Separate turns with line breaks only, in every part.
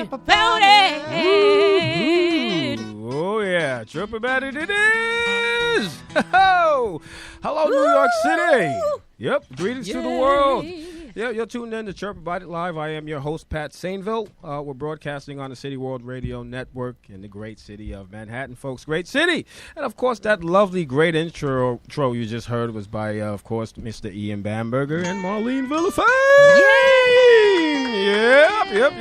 Chirp About it.
Ooh, oh, yeah. Chirp About it is. Hello, New York City. Yep. Greetings to the world. Yeah, you're tuned in to Chirp About It Live. I am your host, Pat Sainville. We're broadcasting on the City World Radio Network in the great city of Manhattan, folks. Great city. And, of course, that lovely, great intro you just heard was by, of course, Mr. Ian Bamberger and Marlene Villafane. Yep.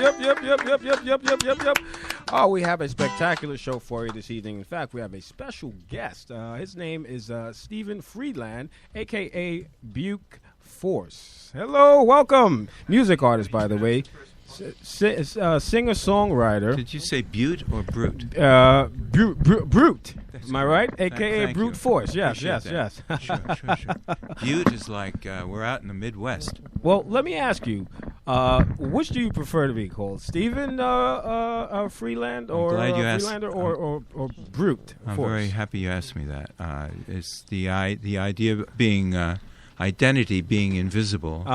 Oh, we have a spectacular show for you this evening. In fact, we have a special guest. His name is Stephen Friedland, a.k.a. Buke Force. Hello, welcome. Music artist, by the way. Singer-songwriter.
Did you say Butte or Brute?
Brute. Am I right? A.k.a.
Thank
Brute
you.
Force. Yes.
Sure. Butte is like we're out in the Midwest.
Well, let me ask you, which do you prefer to be called? Stephen Freeland or Freelander or Brute
I'm
Force?
very happy you asked me that. It's the idea of being identity being invisible.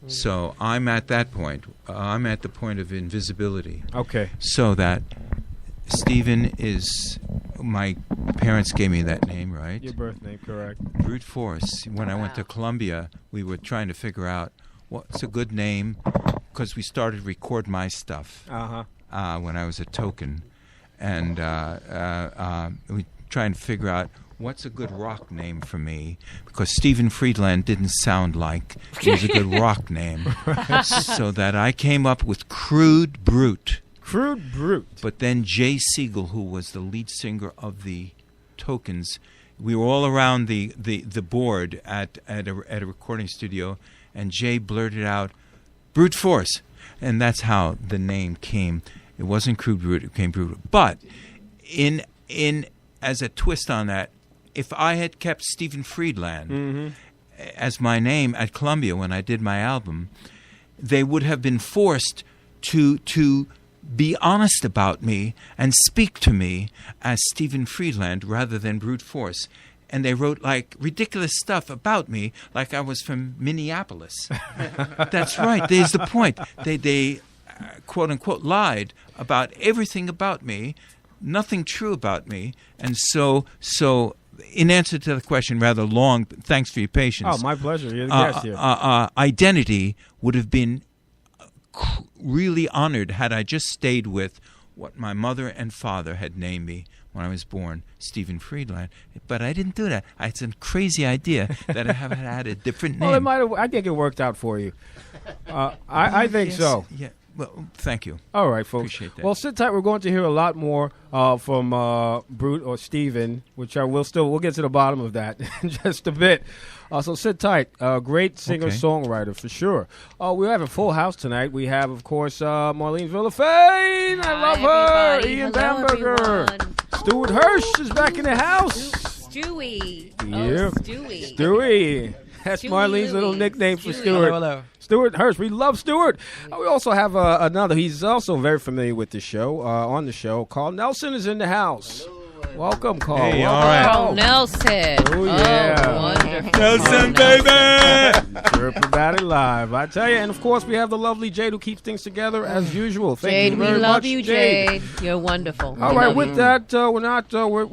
So I'm at that point. I'm at the point of invisibility.
Okay.
So that Stephen is, my parents gave me that name, right?
Your birth name, correct.
Brute Force. When I went to Columbia, we were trying to figure out what's a good name, because we started to record my stuff when I was a token. And we trying to figure out what's a good rock name for me, because Stephen Friedland didn't sound like it was a good rock name. So that I came up with Crude Brute.
Crude Brute.
But then Jay Siegel, who was the lead singer of the Tokens, we were all around the board at a recording studio, and Jay blurted out, Brute Force. And that's how the name came. It wasn't Crude Brute, it came Brute. But in as a twist on that, if I had kept Stephen Friedland as my name at Columbia when I did my album, they would have been forced to be honest about me and speak to me as Stephen Friedland rather than Brute Force. And they wrote like ridiculous stuff about me, like I was from Minneapolis. That's right. There's the point. They quote unquote lied about everything about me, nothing true about me, and so. In answer to the question, rather long, but thanks for your patience.
Oh, my pleasure. You're the guest here.
Identity would have been really honored had I just stayed with what my mother and father had named me when I was born, Stephen Friedland. But I didn't do that. It's a crazy idea that I haven't had a different name.
Well, it might have. I think it worked out for you. I think so.
Yeah. Well, thank you.
All right, folks.
Appreciate that.
Well, sit tight. We're going to hear a lot more from Brute or Stephen, which we'll get to the bottom of that in just a bit. So sit tight. Great singer-songwriter for sure. We have a full house tonight. We have, of course, Marlene Villafane. I love her.
Everybody.
Ian
Hello,
Bamberger.
everyone.
Stuart Hirsch is back in the house.
Stewie.
Yeah.
Oh, Stewie.
Stewie. That's
Stewie
Marlene's little
Louie.
nickname for
Stewie.
Stuart.
Hello.
Stuart Hirsch. We love Stuart. We also have another. He's also very familiar with the show, on the show. Carl Nelson is in the house. Welcome, Carl.
Hey,
Welcome.
all right.
Carl Nelson.
Oh, yeah.
Wonderful.
Nelson, baby!
Chirp About It Live. I tell you. And, of course, we have the lovely Jade who keeps things together as usual. Thank
Jade,
you
we
very
love
much,
you, Jade. You're wonderful.
All
We
right,
love
with
you.
that, we're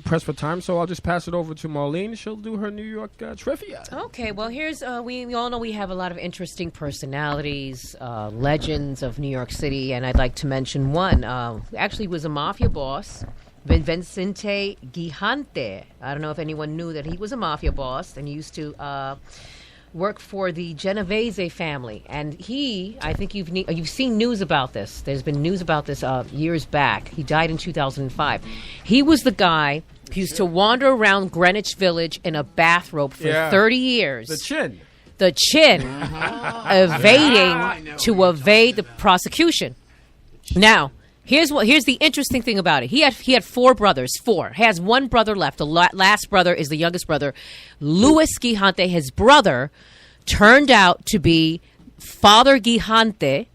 pressed for time, so I'll just pass it over to Marlene. She'll do her New York trivia.
Okay, well, here's we all know we have a lot of interesting personalities, legends of New York City, and I'd like to mention one. Who actually was a mafia boss, Vincente Guijante. I don't know if anyone knew that he was a mafia boss and he used to work for the Genovese family. And I think you've seen news about this. There's been news about this years back. He died in 2005. He was the guy who used to wander around Greenwich Village in a bathrobe for 30 years.
The chin.
Evading to evade the prosecution. Now, here's the interesting thing about it. He had four brothers. He has one brother left. The last brother is the youngest brother. Louis Guijante, his brother, turned out to be Father Guijante.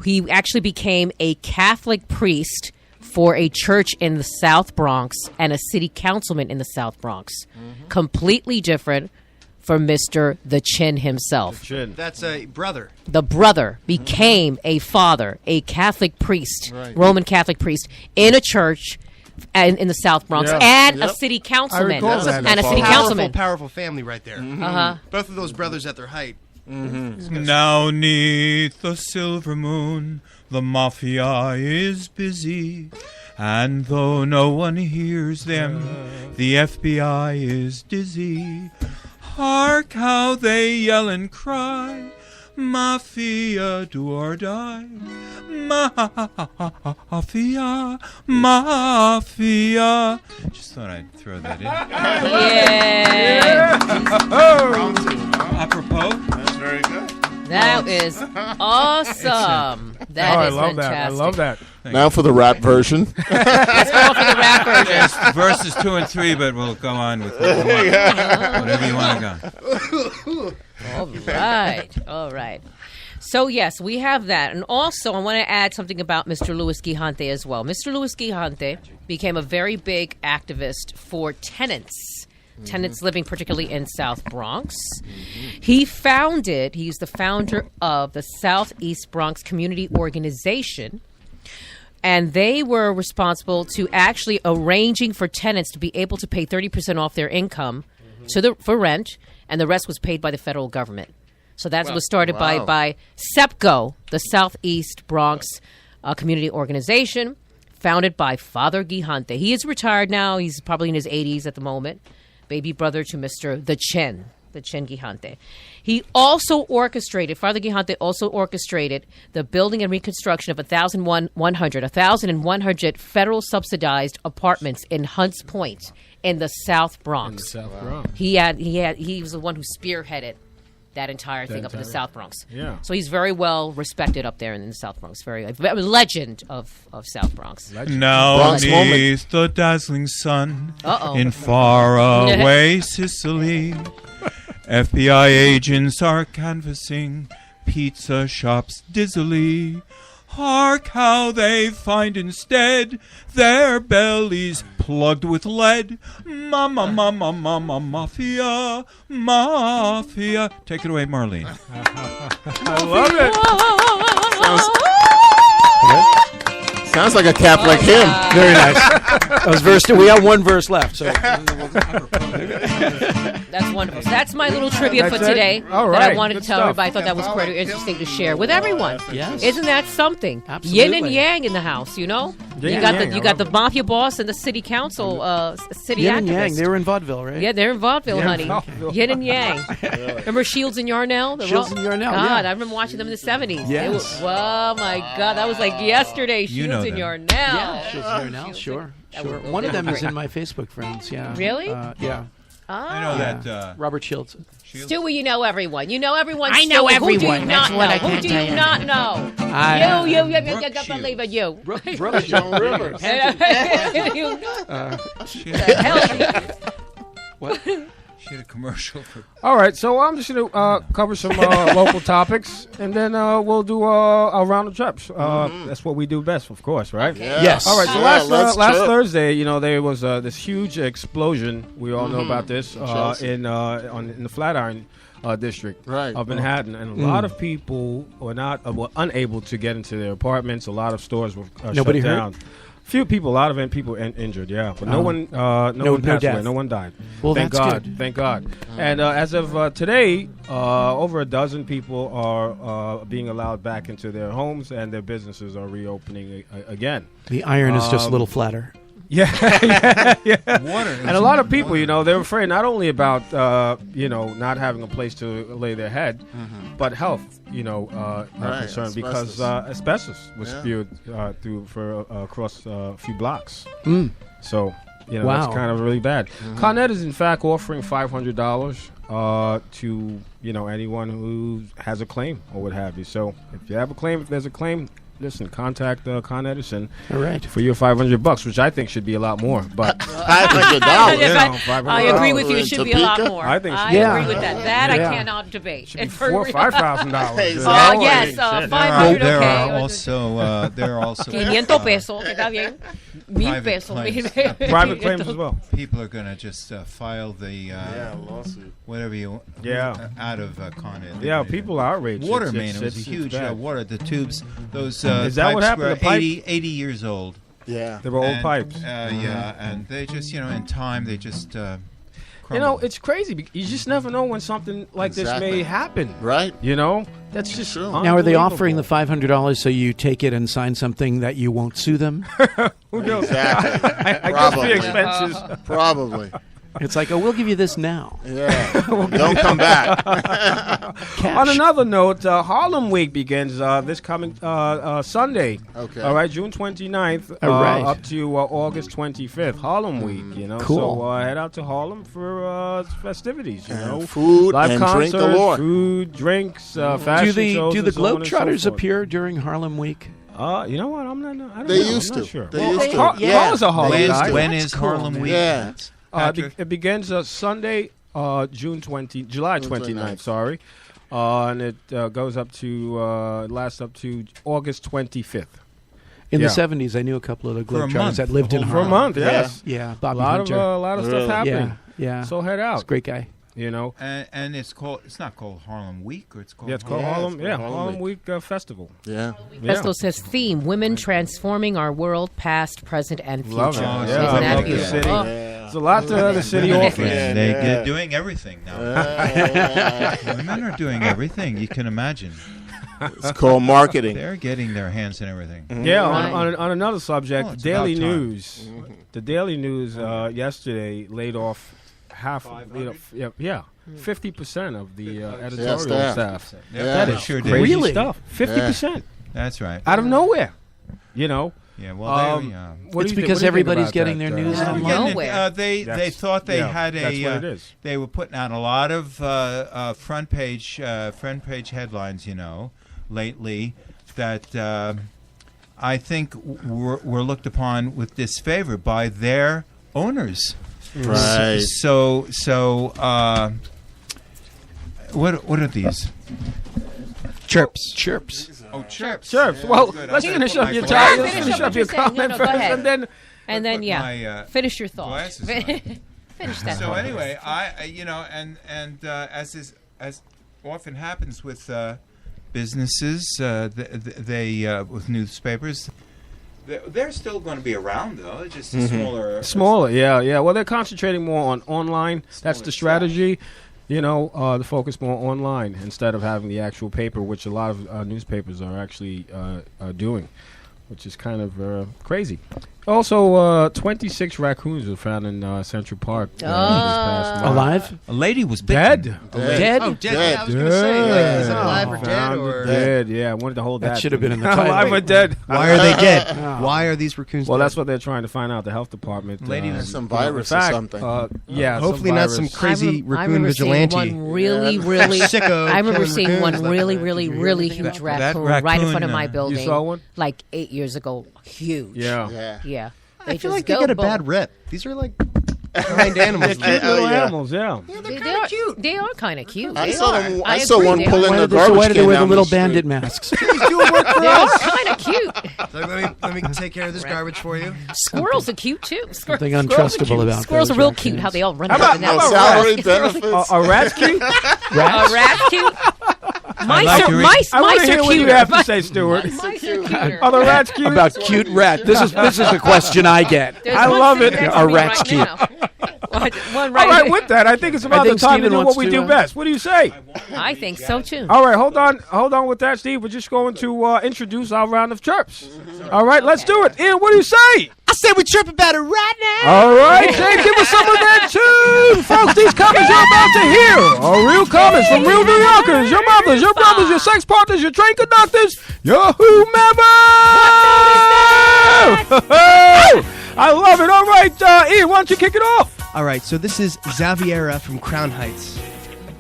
He actually became a Catholic priest for a church in the South Bronx and a city councilman in the South Bronx. Completely different for Mr. the Chin himself.
Chin.
That's a brother.
The brother became a father, a Catholic priest, Roman Catholic priest, in a church in the South Bronx, and a city councilman. And a city councilman.
Powerful family right there. Both of those brothers at their height.
Now neath the silver moon, the mafia is busy. And though no one hears them, the FBI is dizzy. Hark how they yell and cry, Mafia, do or die. Mafia, mafia. Just thought I'd throw that in.
Yeah.
Apropos.
That's very good.
That is awesome. That is
I love
fantastic.
that. I love that.
Now for the rap version.
Let's go for the rap version.
Yes, verses 2 and 3, but we'll go on with whatever you want to go.
All right. So, yes, we have that. And also, I want to add something about Mr. Luis Guijante as well. Mr. Luis Guijante became a very big activist for tenants living particularly in South Bronx. He's the founder of the Southeast Bronx Community Organization. And they were responsible to actually arranging for tenants to be able to pay 30% off their income for rent, and the rest was paid by the federal government. So that was started by SEPCO, the Southeast Bronx Community Organization, founded by Father Guijante. He is retired now. He's probably in his 80s at the moment. Baby brother to Mr. the Chin Guijante. Father Guijante also orchestrated the building and reconstruction of 1,100 federal subsidized apartments in Hunts Point in the South Bronx. He was the one who spearheaded that entire thing up in the South Bronx.
Yeah.
So he's very well respected up there in the South Bronx. Very a legend of South Bronx.
Now
Bronx
beneath the dazzling sun in faraway Sicily, FBI agents are canvassing pizza shops dizzily. Hark how they find instead their bellies plugged with lead. Mama, mama, mama, mafia, mafia. Take it away, Marlene.
I love it.
Sounds like a Catholic hymn.
Very nice. That was verse 2. We have one verse left. So
That's wonderful. So that's my little trivia for
That's it?
today
All
that I
right.
wanted
Good
to tell
stuff.
everybody. I thought that was quite interesting to share with everyone.
Yes.
Isn't that something?
Absolutely.
Yin and yang in the house, you know?
Yin
You
and
got
yang,
the
I
got
love
the mafia boss and the city council city
Yin
activist.
and Yang. They were in vaudeville, right?
Yeah, they're in vaudeville,
Yeah,
honey.
vaudeville.
Yin and yang. Remember Shields and Yarnell?
Shields and Yarnell,
God,
yeah.
I remember watching them in the 70s.
Yes.
Oh, my God. That was like yesterday. Shields
know
and
them.
Yarnell.
Yeah, Shields and Yarnell.
Shields
Sure.
That
Sure.
was-
One of them is
great.
in my Facebook friends. Yeah.
Really?
Yeah.
I know that.
Robert Shields.
Stewie, you know everyone. You know everyone.
I know
Stewie. Who do you
everyone.
not
That's what
know?
I
Who
can
do
tell
you
you.
not know?
I-
You
Brooke
can't believe it. You.
Brooke Joan Rivers.
You-
She
hell,
had a commercial for.
All right, so I'm just going to cover some local topics, and then we'll do a round of trips. That's what we do best, of course, right?
Yes.
All right, so
Yeah,
last
let's trip.
Thursday, there was this huge explosion. We all know about this in the Flatiron district
Right.
of Manhattan, and a lot of people were unable to get into their apartments. A lot of stores were
Nobody
shut
hurt?
down. Few people, a lot of people injured, yeah, but no one passed
death.
away, no one died.
Well,
thank
that's
God,
good.
thank God. And as of today, over a dozen people are being allowed back into their homes, and their businesses are reopening again.
The iron is just a little flatter.
Yeah, yeah.
Water.
And a lot of people, they're afraid not only about not having a place to lay their head, but health, are
Right,
concerned because asbestos was spewed across a few blocks. So
Wow.
that's kind of really bad. Con Ed is in fact offering $500 to anyone who has a claim or what have you. So if you have a claim, if there's a claim, listen, contact Con Edison
All right.
for your $500, which I think should be a lot more. But
$500.
I agree with you. It should be a lot
Topeka?
more.
I think so.
I
Yeah.
agree with that. That I
Yeah.
cannot debate.
should be $4,000 or $5,000.
Yes, 500,
There
okay.
are also
500 pesos, está bien. 1,000 pesos.
Private claims as well.
people are going to just file the
lawsuit.
whatever you out of Con Ed.
Yeah, people are outraged.
Water
It's-
main.
it's-
It was a
it's
huge
bad.
water. The tubes, those
Is that what
pipes
happened?
were
The pipe-
80 years old.
Yeah.
They were old
And,
pipes.
Yeah, and they just, in time, they just
You know, it's crazy. You just never know when something like this
Exactly.
may happen.
Right.
You know, that's just
True.
Now, are they
unbelievable.
offering the $500 so you take it and sign something that you won't sue them?
Who knows?
Exactly.
I guess
Probably.
the expenses.
Probably.
It's like, oh, we'll give you this now.
Yeah. Don't come back.
Cash.
On another note, Harlem Week begins this coming Sunday.
Okay.
All right, June 29th
All right.
up to August 25th. Harlem Week, you know.
Cool.
So head out to Harlem for festivities, you know.
Food
Live
and
concerts,
drink galore.
food, drinks, fashion shows.
Do the
and so on and so
Globetrotters
forth.
appear during Harlem Week?
You know what? I don't
They
know.
used
I'm not
to.
sure.
They used to.
Paul is a Harlem
They used
guy.
to.
when
That's
is
cool,
Harlem
man.
Week?
Yeah.
It begins Sunday, July 29th. Sorry, and it goes up to lasts up to August 25th.
In
Yeah.
the 70s, I knew a couple of the
For a
Globetrotters
month.
that lived in
For a
Harlem.
month, yes.
Yeah,
A
Bobby
lot of
Hunter.
a lot of
Really?
stuff happening.
yeah.
So head
He's
out.
a great guy.
You know.
And it's not called Harlem Week, or it's called
Yeah, it's called
Yeah,
Harlem.
it's
Yeah,
called Harlem
Harlem Week Festival.
Yeah.
Yeah.
Festival says theme: Women transforming our world, past, present, and future.
Love it.
Oh,
Yeah,
Isn't
I
that
love the
beautiful?
city.
Oh,
There's a lot the city offers.
They're doing everything now. Women are doing everything. You can imagine.
It's called marketing.
They're getting their hands in everything.
Yeah,
Right.
on another subject,
Oh, it's
Daily
about time.
News. The Daily News yesterday laid off half, 50% of the editorial
staff.
staff.
Yeah,
That
they
is
sure did.
crazy
Really?
stuff. 50%
That's right.
out of nowhere. You know.
Yeah, well, they,
What do
It's
you think-
because
what do you think
everybody's
about
getting
that,
their news
Yeah,
online.
Nowhere.
they
That's-
thought they
yeah,
had
that's what it
a
is.
they were putting out a lot of front page headlines, lately that I think were looked upon with disfavor by their owners.
Right.
So what are these?
Chirps.
Oh, chirps.
Sure.
Yeah,
Well,
good.
let's
I'm
finish
gonna
up your
put my
time.
glasses
Let's
on.
finish up your
Finish what you're saying.
comment
No, go
first,
ahead.
and then
My,
finish your thought.
glasses on.
Finish that.
So
thought.
anyway, as often happens with businesses, they with newspapers, they're still going to be around though. It's just a
smaller. Yeah. Well, they're concentrating more on online. That's
Smaller
the strategy. The focus more online instead of having the actual paper, which a lot of newspapers are actually doing, which is kind of crazy. Also, 26 raccoons were found in Central Park this past month.
Alive?
A lady was bitten.
Dead.
Dead?
Oh, dead. Yeah, I was going to say, like, is it alive or dead?
Found
Or
dead. Yeah, I wanted to hold that.
That should have been in the title.
Alive or dead?
why are they dead? Why are these raccoons
Well,
dead?
that's what they're trying to find out. The health department.
Lady
Has some
in
virus or
fact,
something.
Yeah.
Hopefully not some
virus.
crazy
I
raccoon
remember
vigilante.
seeing one really,
Yeah.
really.
Sicko
I remember
killing
seeing
raccoons
one
like
really,
that.
really,
Did you hear
really
anything
huge
about
that?
raccoon right in
Raccoon,
front of my
you
building.
saw one?
Like 8 years ago. Huge.
Yeah.
Yeah.
Yeah.
I feel
just
like they
go
get a
boom.
bad rep. These are like kind animals.
Cute little
yeah.
animals. Yeah.
They are kind of cute.
I
They
saw
are.
them.
I
I saw
agree,
one
they are.
pulling
Why
the
did they
garbage
wear
can
with
down
little
the street.
bandit masks?
They are kind of cute.
So let me take care of this garbage for you.
Squirrels are cute too.
Something untrustable about
Squirrels are
those
real
raccoons.
cute. How they all run
How
up
about-
and
how
down.
about
Salary
Squirrels.
benefits.
A rat's cute?
A rat's cute. Mice
like
are
to read-
mice.
I want
Mice
to hear
are
what you
cuter.
have to say, Stuart.
Mice are cuter.
Are the rats cute?
About cute rat. This is the question I get.
There's
I
one
love
sitting
it.
next
Are
to me
rats
right
cute?
now. One
All
right
right,
here.
with that, I think it's about
I
the
think
time to
Steven
do what
wants
we
to,
do best. What do you say?
I think so too.
All right, hold on with that, Steve. We're just going to introduce our round of chirps. All right, let's do it. Ian, what do you say?
I said we chirp about it right now.
All right, Jay, give us some of that too. Folks, these comments you're about to hear are real comments from real New Yorkers, your mothers, your brothers, your sex partners, your train conductors, your whomever. I love it. All right, Ian, why don't you kick it off?
All right, so this is Xaviera from Crown Heights.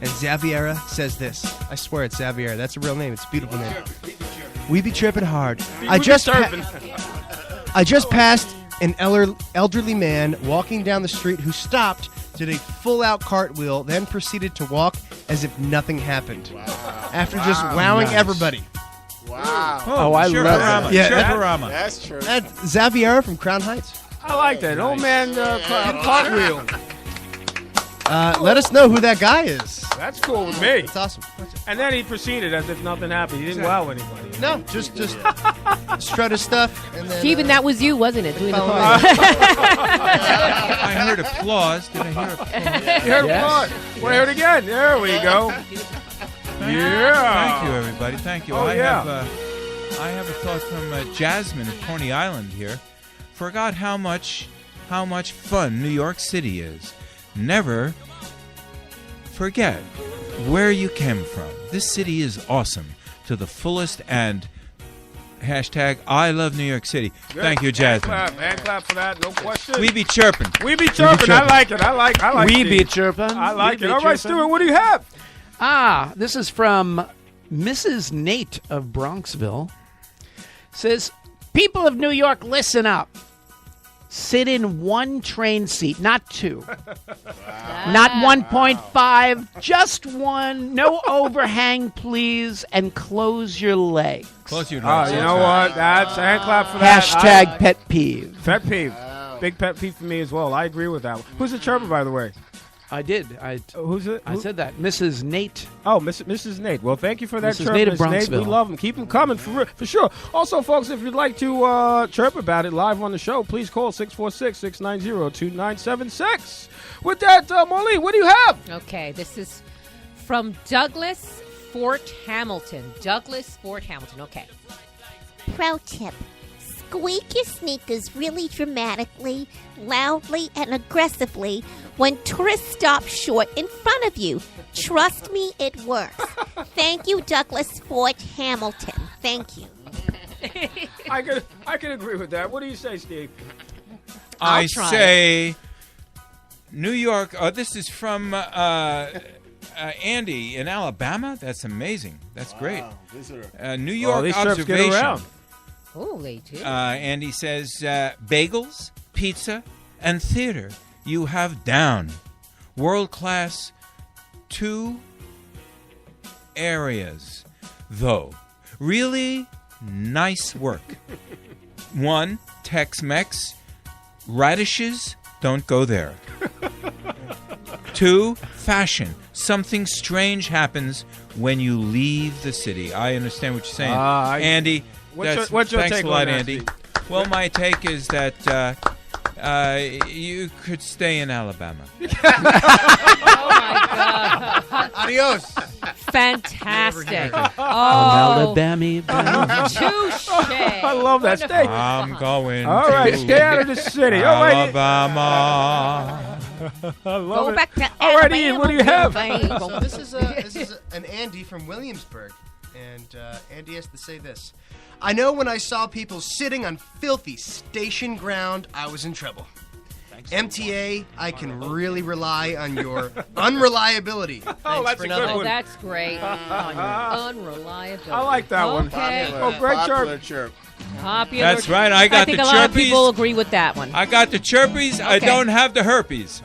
And Xaviera says this. I swear it's Xaviera. That's a real name. It's a beautiful name.
We be tripping hard.
We
I
be
just passed an elderly man walking down the street who stopped, did a full-out cartwheel, then proceeded to walk as if nothing happened. After just wowing everybody.
Wow.
Oh, I love that.
Yeah,
Chirp-a-rama.
That's true.
That's Xavier from Crown Heights.
I like that. Old man cartwheel.
Let us know who that guy is.
That's cool with me.
That's awesome.
And then he proceeded as if nothing happened. He didn't wow anybody.
No, just strut his stuff. And then,
Stephen, that was you, wasn't it? Doing the
follow
part.
I heard applause. Did I hear applause?
You heard
Yes.
what? We'll hear it again. There we go.
Thank you, everybody. Thank you.
Oh,
I
yeah.
have a thought from Jasmine at Coney Island here. Forgot how much fun New York City is. Never forget where you came from. This city is awesome to the fullest, and hashtag I love New York City.
Good.
Thank you, Jasmine.
Hand clap for that. No question.
We be chirping.
We be chirping. I like it. I like
We
Steve.
be chirping.
I like
We
it.
be
All right,
chirping.
Stuart, what do you have?
This is from Mrs. Nate of Bronxville. Says, people of New York, listen up. Sit in one train seat, not two. Not 1.5, just one. No overhang, please, and close your legs.
Close your
Oh,
doors.
you know what? That's a hand clap for that.
Hashtag pet peeve.
Pet peeve. Big pet peeve for me as well. I agree with that one. Who's the chirper, by the way?
I did.
Who's it?
I said that. Mrs. Nate.
Oh, Mrs. Nate. Well, thank you for that
Mrs.
chirp,
Nate of
Miss Nate. We
Bronxville.
love them. Keep them coming for sure. Also, folks, if you'd like to chirp about it live on the show, please call 646-690-2976. With that, Marlene, what do you have?
Okay, this is from Douglas Fort Hamilton. Douglas Fort Hamilton. Okay.
Pro tip. Squeak your sneakers really dramatically, loudly, and aggressively when tourists stop short in front of you. Trust me, it works. Thank you, Douglas Fort Hamilton. Thank you.
I can agree with that. What do you say, Steve?
I
try
say New York. This is from Andy in Alabama. That's amazing. That's great. New York
these trips get
observation.
around.
Oh, they do.
Andy says bagels, pizza, and theater you have down. World class 2 areas, though. Really nice work. 1, Tex-Mex. Radishes, don't go there. 2, fashion. Something strange happens when you leave the city. I understand what you're saying. Andy,
What's your
thanks
take
a lot,
on that,
Andy.
Steve?
Well, my take is that you could stay in Alabama.
Oh, my God.
Adios.
Fantastic. Oh,
Alabama.
touche.
I love that. Stay.
I'm going
All right,
to
stay out of the city. All right.
Alabama.
I love
Go
it.
back to
All right, Ian, what do you have?
So this is an Andy from Williamsburg, and Andy has to say this. I know when I saw people sitting on filthy station ground, I was in trouble. MTA, I can really rely on your unreliability. Thanks
that's
for
a good
nothing.
Oh,
one.
that's great. On your unreliability.
I like that one.
Okay.
Oh, great
Popular
chirp.
chirp.
Popular.
That's right. I got
think
the
a lot of
chirpies.
people agree with that one.
I got the chirpies. I
Okay.
don't have the herpes.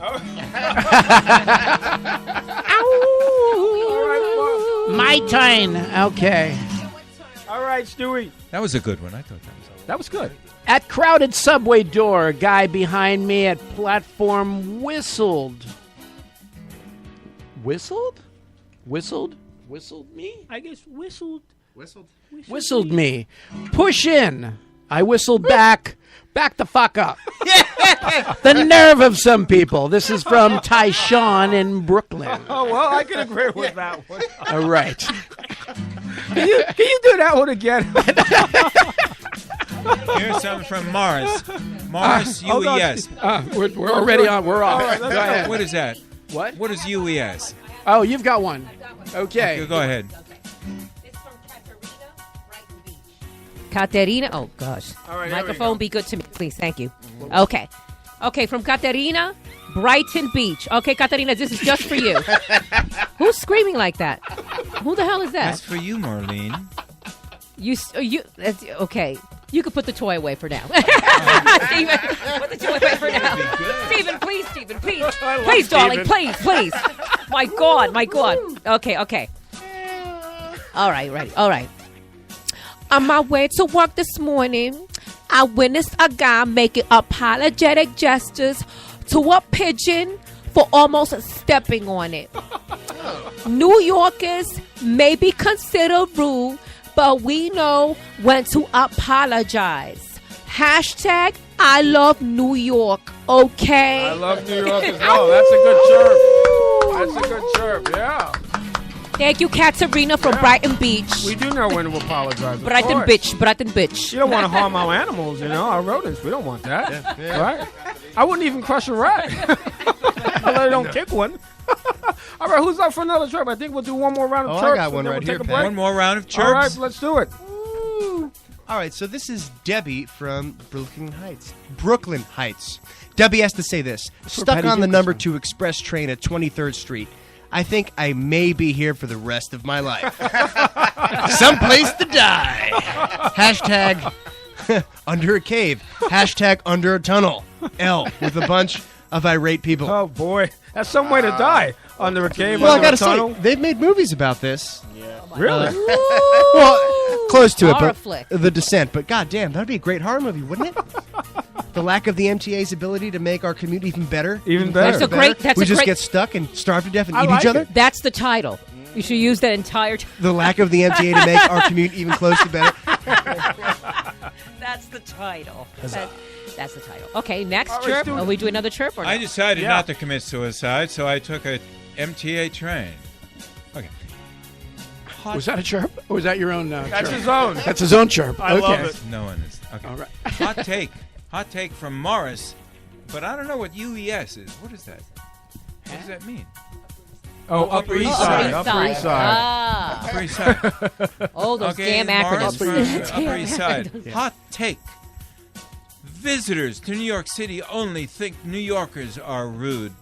My turn. Okay.
All right, Stewie.
That was a good one. I thought that was.
That was good.
At crowded subway door, a guy behind me at platform whistled. Whistled? Whistled? Whistled me?
I guess whistled.
Whistled me. Push in. I whistled back. Back the fuck up. The nerve of some people. This is from Tyshawn in Brooklyn.
Oh, well, I can agree with that one.
All right.
Can you do that one again?
Here's something from Morris. Morris,
hold on.
UES.
We're already on. We're off.
All right, let's
Go ahead.
What is that?
What?
What is UES?
Oh, you've got one. Okay.
Go ahead.
It's from Katerina, Brighton Beach. Katerina, oh gosh.
All right, there we
Microphone,
go.
be good to me, please. Thank you. Okay. Okay, from Katerina, Brighton Beach. Okay, Katerina, this is just for you. Who's screaming like that? Who the hell is that?
That's for you, Marlene.
That's, okay. You can put the toy away for now. Steven, put the toy away for now. Steven, please, please, darling, please. My God. Okay. All right, ready. All right. On my way to work this morning, I witnessed a guy making apologetic gestures to a pigeon for almost stepping on it. New Yorkers may be considered rude, but we know when to apologize. Hashtag I love New York, okay?
I love New York as well. That's a good chirp, yeah.
Thank you, Katerina from Brighton Beach.
We do know when to apologize.
Brighton Beach.
You don't want to harm our animals, our rodents. We don't want that, right? I wouldn't even crush a rat. I don't kick one. All right, who's up for another chirp? I think we'll do one more round of chirps.
I got one right here, Pat.
One more round of chirps.
All right, let's do it.
All right, so this is Debbie from Brooklyn Heights. Debbie has to say this. Stuck on the number 2 express train at 23rd Street. I think I may be here for the rest of my life. Someplace to die. Hashtag under a cave. Hashtag under a tunnel. L with a bunch of irate people.
Oh, boy. That's some way to die. Under a cave,
Well, I
under a
gotta
tunnel.
say, they've made movies about this.
Really?
Well, close to
Horror
it,
flick.
but The Descent. But goddamn, that'd be a great horror movie, wouldn't it? The lack of the MTA's ability to make our community even better.
Even better.
That's a great-
we just get stuck and starve to death and
I
eat
like
each other.
it.
That's the title. You should use that entire time.
The lack of the MTA to make our community even close to better.
That's the title. That's the title. Okay, next
All right,
chirp.
Stu.
Will we do another chirp or
I
no?
decided
Yeah.
not to commit suicide, so I took a MTA train. Okay.
Was that a chirp? Or was that your own
That's
chirp?
his own.
That's his own chirp.
I
okay.
love it.
No one is. Okay.
All right.
Hot take from Morris, but I don't know what UES is. What is that? What does that mean?
Oh, Upper East Side. Upper East Side.
Ah.
Upper East Side.
Oh, those
Okay,
damn
Morris
acronyms.
from Upper East Side. Hot take. Visitors to New York City only think New Yorkers are rude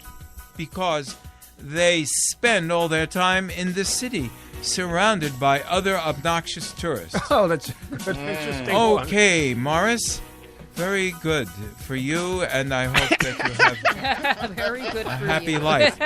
because they spend all their time in the city surrounded by other obnoxious tourists.
Oh, that's an interesting one.
Okay, Morris. Very good for you, and I hope that you have
Very good
a
for
happy
you.
life.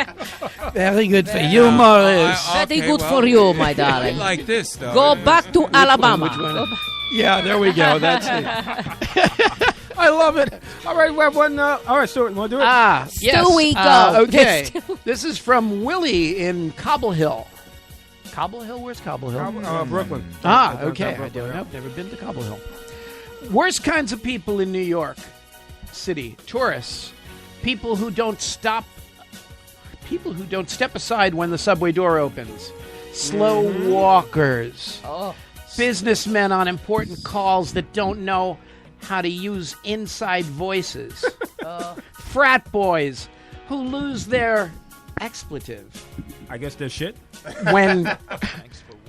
Very good for you, Morris.
Very good for you, my darling.
Like this, though.
Go back to Alabama.
which one?
Go back.
Yeah, there we go. That's it.
I love it. All right, we have one. All right, Stuart, you want to do it?
Yes.
Stewie, go.
Okay. This is from Willie in Cobble Hill. Cobble Hill? Where's Cobble Hill?
Brooklyn.
Okay. I don't know. Never been to Cobble Hill. Worst kinds of people in New York City: tourists, people who don't step aside when the subway door opens, slow walkers, businessmen on important calls that don't know how to use inside voices, frat boys who lose their expletive
I guess they're shit.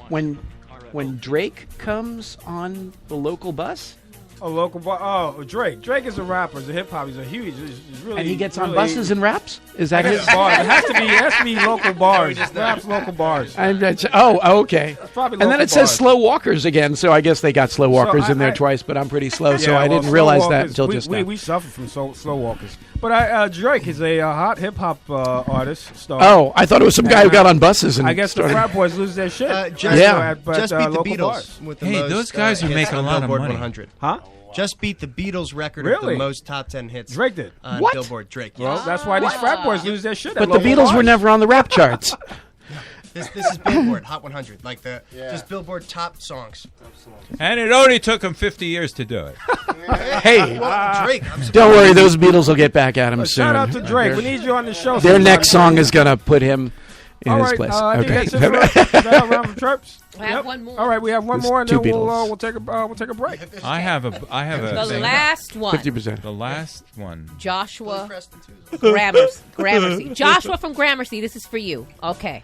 when Drake comes on the local bus.
A local bar. Oh, Drake. Drake is a rapper. He's a hip hop. He's a huge. He's really.
And he gets on
really-
buses and raps? Is that his?
Bars. It has to be local bars. Raps local bars.
Okay.
Probably
And then
local
it says
bars.
slow walkers again, so I guess they got slow walkers
I-
in there
I-
twice, but I'm pretty slow, so
Yeah,
I
well,
didn't
slow
realize that
walkers,
until
we,
just
we,
now.
we suffer from slow walkers. But Drake is a hot hip hop artist. Star.
Oh, I thought it was some guy who got on buses and
I guess the
started.
frat boys lose their shit.
Just,
Yeah.
just beat the
local
Beatles
bars.
with the
Hey,
most,
those guys are
hits
making a
on
lot of
Billboard
money.
100.
Huh?
Just beat the Beatles' record of
Really?
the most top 10 hits.
Drake did.
On
What?
Billboard. Drake.
Well,
Yes.
that's why these frat boys lose their shit.
But
at
the
local
Beatles were
bars.
never on the rap charts.
This is Billboard Hot 100, like just Billboard top songs.
And it only took him 50 years to do it.
Hey,
Well, Drake. I'm
don't worry, those Beatles will get back at him soon.
Shout out to Drake. We need you on the show.
Their
sometime.
next song is going to put him in
All
his
right,
place.
I think
Okay.
that's it for is that a round of chirps?
I have one more.
All right, we have one
There's
more, and
two
then
Beatles.
we'll take a break.
I have a
The
thing.
last one.
50%.
The last one.
Joshua Gramercy. Joshua from Gramercy, this is for you. Okay.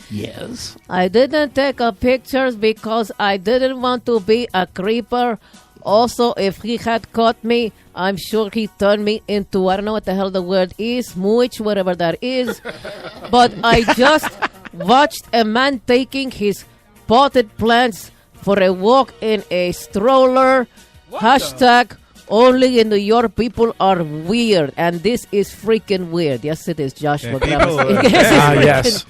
Yes.
I didn't take pictures because I didn't want to be a creeper. Also, if he had caught me, I'm sure he turned me into, I don't know what the hell the word is, mooch, whatever that is. But I just watched a man taking his potted plants for a walk in a stroller. Hashtag only in New York people are weird, and this is freaking weird. Yes, it is, Joshua.
Yeah, people-
Yes.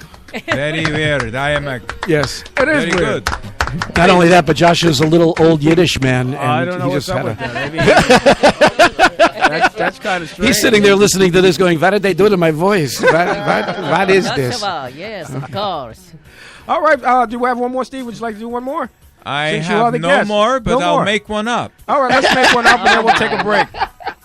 Very weird. I am a
Yes.
It is
very
weird.
good.
Not only that, but Josh is a little old Yiddish man. And
I don't know
he
what's
just
up
had
with
a-
that. Maybe that's kind of strange.
He's sitting there listening to this going, what did they do to my voice? What is this?
Joshua, yes, of course.
All right. Do we have one more, Steve? Would you like to do one more?
I
Since you are
have
the
no
guest.
more, but
No
I'll
more.
make one up.
All right. Let's make one up, and then we'll take a break.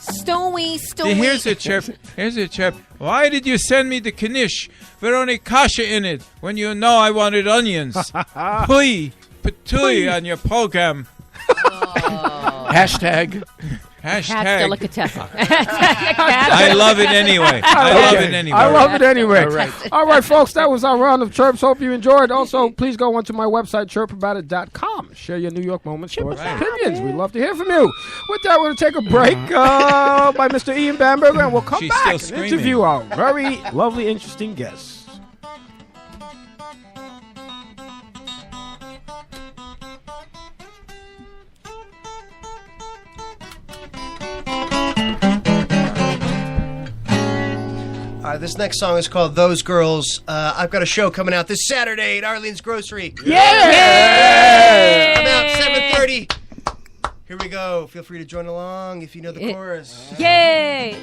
Stewie.
Here's a chip. Here's a chip. Why did you send me the knish with only kasha in it when you know I wanted onions? Pui, patui on your program.
Hashtag.
Cat
Hashtag.
delicatessen.
I love it anyway. I love it anyway.
I love it anyway.
All right.
All right, folks, that was our round of chirps. Hope you enjoyed. Also, please go onto my website, chirpaboutit.com. Share your New York moments, thoughts, and opinions. We'd love to hear from you. With that, we're going to take a break by Mr. Ian Bamberger, and we'll come
She's
back
still
and
screaming.
interview our very lovely, interesting guests.
This next song is called Those Girls. I've got a show coming out this Saturday at Arlene's Grocery.
Yeah!
About 7:30. Here we go. Feel free to join along if you know the chorus.
Yay!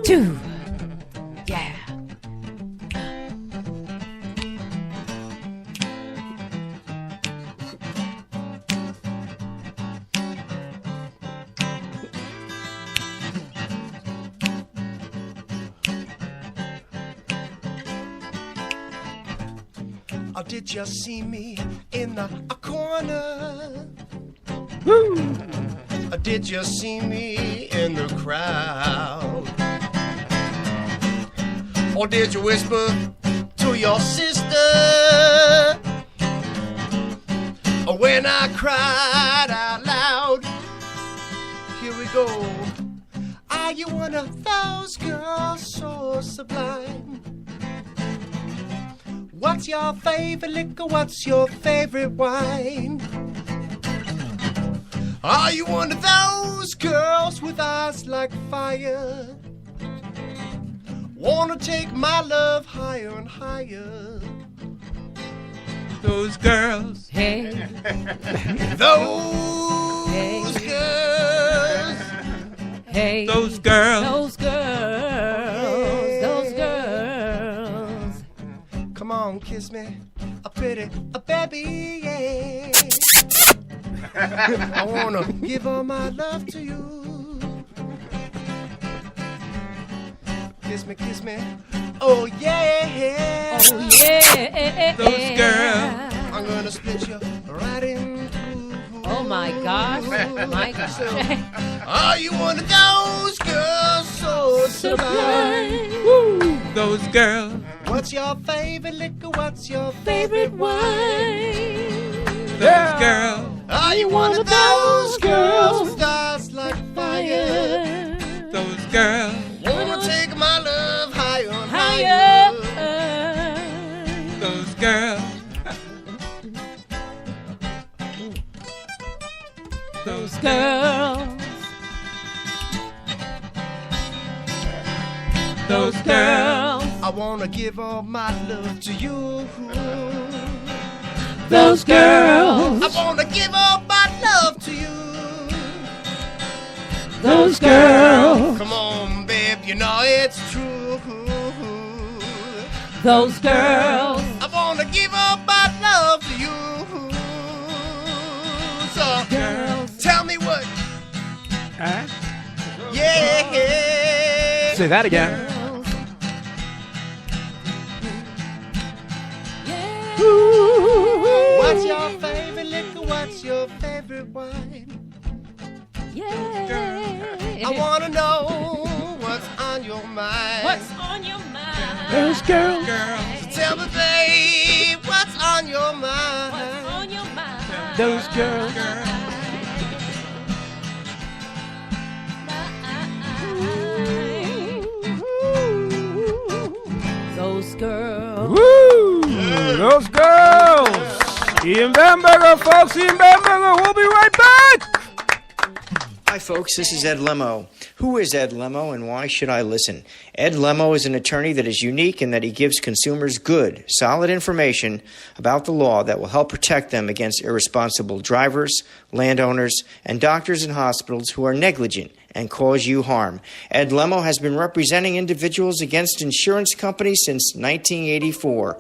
Two. Yeah.
Oh, did you see me in the corner? Or did you see me in the crowd? Or did you whisper to your sister? Or when I cried out loud? Here we go. Are you one of those girls so sublime? What's your favorite liquor? What's your favorite wine? Are you one of those girls with eyes like fire? Wanna take my love higher and higher?
Those girls.
Hey.
Those girls.
Hey.
Those girls.
Those girls. Those girls.
Come on, kiss me, a pretty, a baby, yeah. I wanna give all my love to you. Kiss me, oh yeah.
Oh yeah.
Those girls.
I'm gonna split you right in two.
Oh my gosh. My gosh.
Are you one of those girls so sublime?
Those girls.
What's your favorite liquor? What's your
Favorite wine.
Those girls.
Are you one of those girls with eyes like fire?
Those girls.
Wanna take my love higher and
Higher.
higher?
Those girls. Those
Girls.
Those girls.
I wanna give all my love to you.
Those girls.
I wanna give all my love to you.
Those girls.
Come on, babe, you know it's true.
Those girls.
I wanna give all my love to you. So, tell me what. Yeah.
Say that again.
What's your favorite liquor? What's your favorite wine?
Yeah.
I wanna know what's on your mind.
What's on your mind?
Those girls.
So tell me, babe, what's on your mind?
What's on your mind?
Those girls.
Those girls.
Woo! Those girls. Ian Bamberger, folks. Ian Bamberger. We'll be right back.
Hi, folks. This is Ed Lemo. Who is Ed Lemo and why should I listen? Ed Lemo is an attorney that is unique in that he gives consumers good, solid information about the law that will help protect them against irresponsible drivers, landowners, and doctors and hospitals who are negligent and cause you harm. Ed Lemo has been representing individuals against insurance companies since 1984.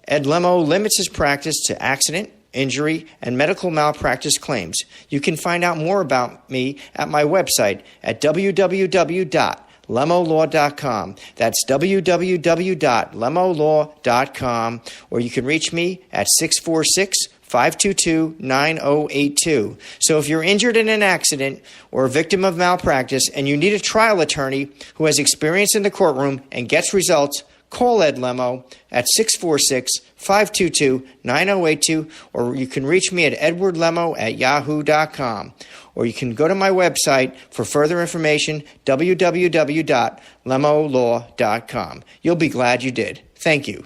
Ed Lemo limits his practice to accident, injury, and medical malpractice claims. You can find out more about me at my website at www.lemolaw.com. That's www.lemolaw.com, or you can reach me at 646-522-9082. So if you're injured in an accident or a victim of malpractice and you need a trial attorney who has experience in the courtroom and gets results, call Ed Lemo at 646-522-9082, or you can reach me at edwardlemo@yahoo.com. Or you can go to my website for further information, www.lemolaw.com. You'll be glad you did. Thank you.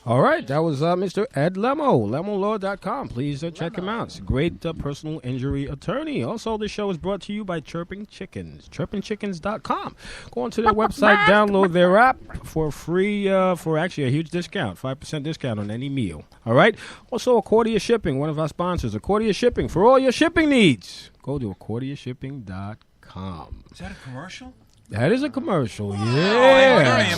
All right, that was Mr. Ed Lemo, lemolaw.com. Please check him out. He's a great personal injury attorney. Also, this show is brought to you by Chirping Chickens, chirpingchickens.com. Go onto their website, download their app for free, for actually a huge discount, 5% discount on any meal. All right? Also, Accordia Shipping, one of our sponsors. Accordia Shipping, for all your shipping needs. Go to accordiashipping.com.
Is that a commercial?
That is a commercial,
Wow.
yeah.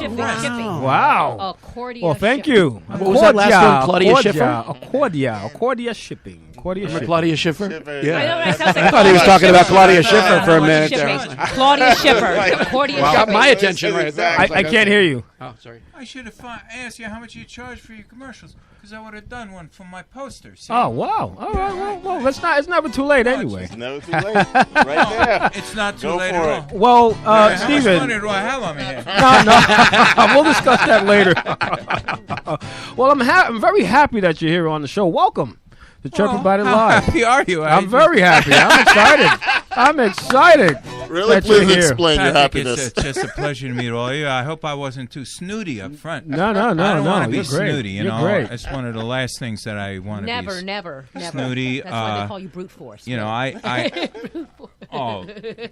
Wow.
Accordia
Well, thank
shipping.
you.
What was that last one? Claudia Schiffer?
Accordia Shipping.
Remember Claudia Schiffer?
I know, that sounds like
I thought he was talking about Claudia Schiffer for a
Claudia
minute there.
Shipping. Claudia Schiffer. Accordia
Got
shipping.
my attention right there.
I can't hear you.
Oh, sorry.
I should have asked you how much you charge for your commercials, because I would have done one for my poster. See?
Oh, wow. All right, well, it's never too late anyway.
It's never too late. Right there.
It's not too
Go
late
for
at
it.
all.
Well,
How much money
Steven.
do I have on me here?
No. We'll discuss that later. Well, I'm very happy that you're here on the show. Welcome to Chirp About It
How
Live.
happy are you?
I'm very happy. I'm excited.
Really,
that you're
please
here.
explain your
Patrick,
happiness.
It's just a pleasure to meet all of you. I hope I wasn't too snooty up front.
No.
I don't want to be
You're great.
snooty. You
You're
know,
great.
it's one of the last things that I want to be.
Never.
Snooty,
That's why they call you brute force.
You know, I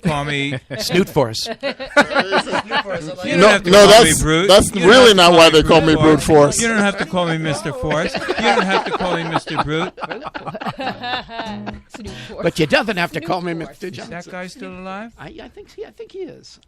call me.
Snoot Force.
You don't
No,
have to
no,
call me
that's
brute.
that's
You don't
really
have to
not why they call me brute force.
You don't have to call me Mr. Force. You don't have to call me Mr. Brute.
Snoot force.
But you doesn't have to call me
Snoot
Mr.
Force.
Is
Johnson.
that guy still alive?
I think he is.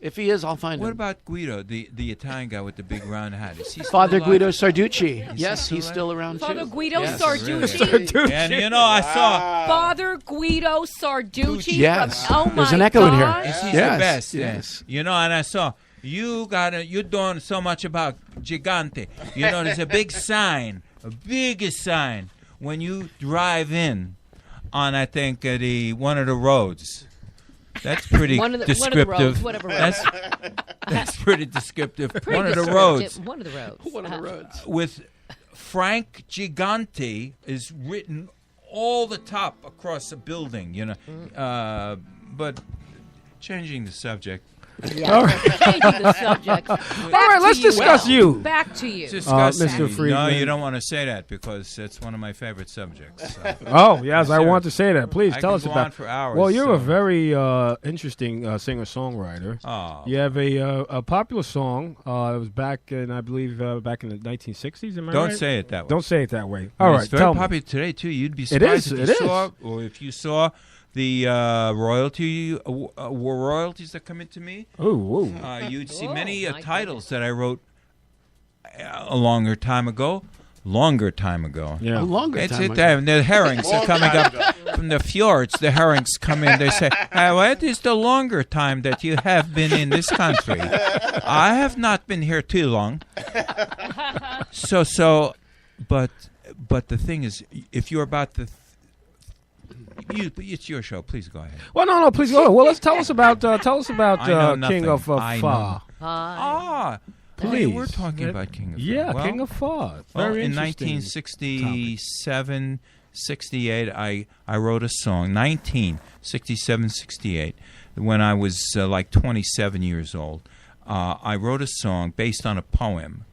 If he is, I'll find
What
him.
about Guido, the Italian guy with the big round hat? Is he still
Father
alive?
Guido Sarducci. Yes,
still
he's
alive?
still around
Father
too.
Guido
Yes.
Sarducci.
And you know, I saw.
Father Guido Sarducci.
Yes.
Oh my
There's an echo in here.
God.
He's
Yes,
the best.
yes.
You know, and I saw you're doing so much about Gigante. You know, there's a big sign, a biggest sign when you drive in on, I think, one of the roads. That's pretty descriptive.
roads, whatever roads.
That's pretty descriptive.
Pretty
One of the
descriptive.
roads
One of the roads.
One of the roads.
with Frank Gigante is written all the top across the building. You know, but changing the subject.
Yeah. Changing the subject. All
right, let's discuss you.
Back to you.
Discuss
Mr.
No,
Friedman.
you don't want to say that because it's one of my favorite subjects. So.
Oh, yes, I
Sure.
want to say that. Please
I
tell
could
us
go
about
on for hours,
Well, you're a
so-
very interesting singer-songwriter.
Oh.
You have a popular song. It was back in, I believe, back in the 1960s. Am I
Don't
right?
say it that way.
Don't say it that way.
I mean,
All right,
it's very
tell me.
popular today too. You'd be
It
surprised
is,
if
it
you
is.
saw, or if you saw the royalties that come into me.
Ooh.
You'd see many
my
titles that I wrote a longer time ago.
A
Yeah.
longer
It's
time
it.
ago.
The herrings are coming up from the fjords. The herrings come in. They say, "What is the longer time that you have been in this country?" I have not been here too long. But the thing is, if you're about to, it's your show. Please go ahead.
Well, no, please go ahead. Well, tell us about
I know
King
nothing.
of
I
Fa.
Ah,
Please.
we're talking about King of
Yeah,
Fa.
King of Fa.
Well,
Very
in
interesting
1967, 68, I wrote a song. 1967, 68, when I was like 27 years old. I wrote a song based on a poem,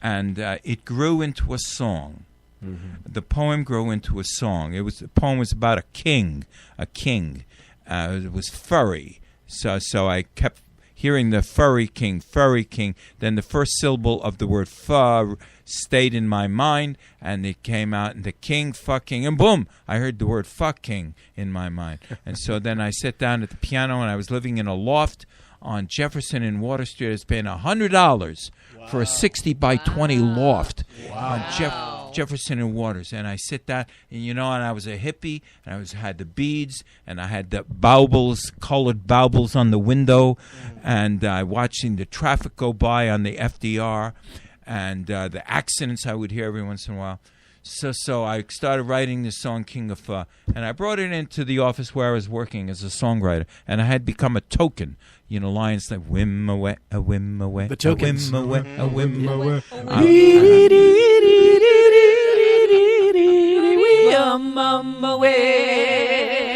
and it grew into a song. The poem grew into a song. The poem was about a king. It was furry. So I kept hearing the furry king. Then the first syllable of the word fur stayed in my mind, and it came out, and the king fucking, and boom, I heard the word fucking in my mind. And so then I sat down at the piano, and I was living in a loft on Jefferson and Water Street. I was paying $100 for a 60 by 20 loft on Jefferson and Waters. And I sit down, and I was a hippie, and I had the beads, and I had the baubles, colored baubles on the window, and watching the traffic go by on the FDR, and the accidents I would hear every once in a while. So I started writing this song, King of Pho, and I brought it into the office where I was working as a songwriter, and I had become a token. Lines like whim away, a whim away,
the tokens.
A whim away, a whim away.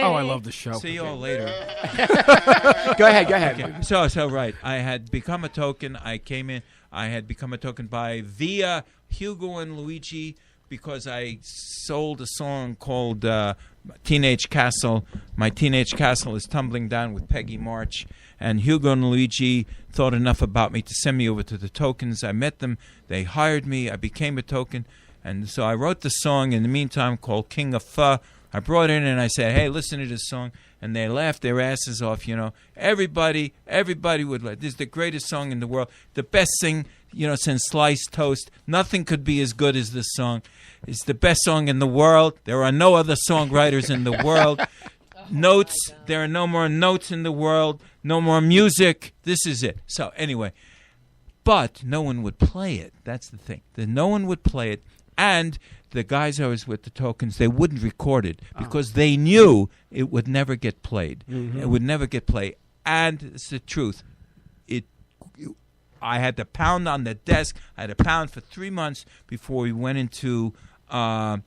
Oh, I love the show.
See you all later.
Go ahead.
Okay. So right. I had become a token. I came in. I had become a token via Hugo and Luigi, because I sold a song called Teenage Castle. My Teenage Castle is tumbling down with Peggy March. And Hugo and Luigi thought enough about me to send me over to the Tokens. I met them. They hired me. I became a token. And so I wrote the song in the meantime called King of Pho. I brought it in and I said, hey, listen to this song. And they laughed their asses off, Everybody would like. This is the greatest song in the world. The best thing, since sliced toast. Nothing could be as good as this song. It's the best song in the world. There are no other songwriters in the world. Notes, there are no more notes in the world. No more music. This is it. So anyway, but no one would play it. That's the thing. No one would play it. And the guys I was with, the Tokens, they wouldn't record it because they knew it would never get played. Mm-hmm. It would never get played. And it's the truth. I had to pound on the desk. I had to pound for 3 months before we went into Sondheim,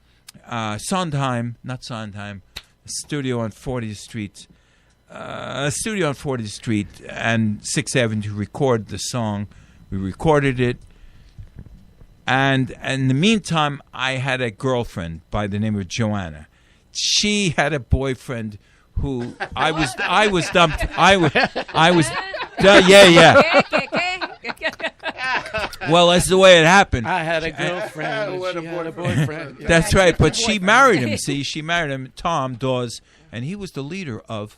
not Sondheim, a studio on 40th Street. A studio on 40th Street and 6th Avenue to record the song. We recorded it. And in the meantime, I had a girlfriend by the name of Joanna. She had a boyfriend who I was dumped. I was yeah. Well, that's the way it happened.
I had a girlfriend. She had a boyfriend. Yeah.
That's right. But she married him. See, she married him, Tom Dawes, and he was the leader of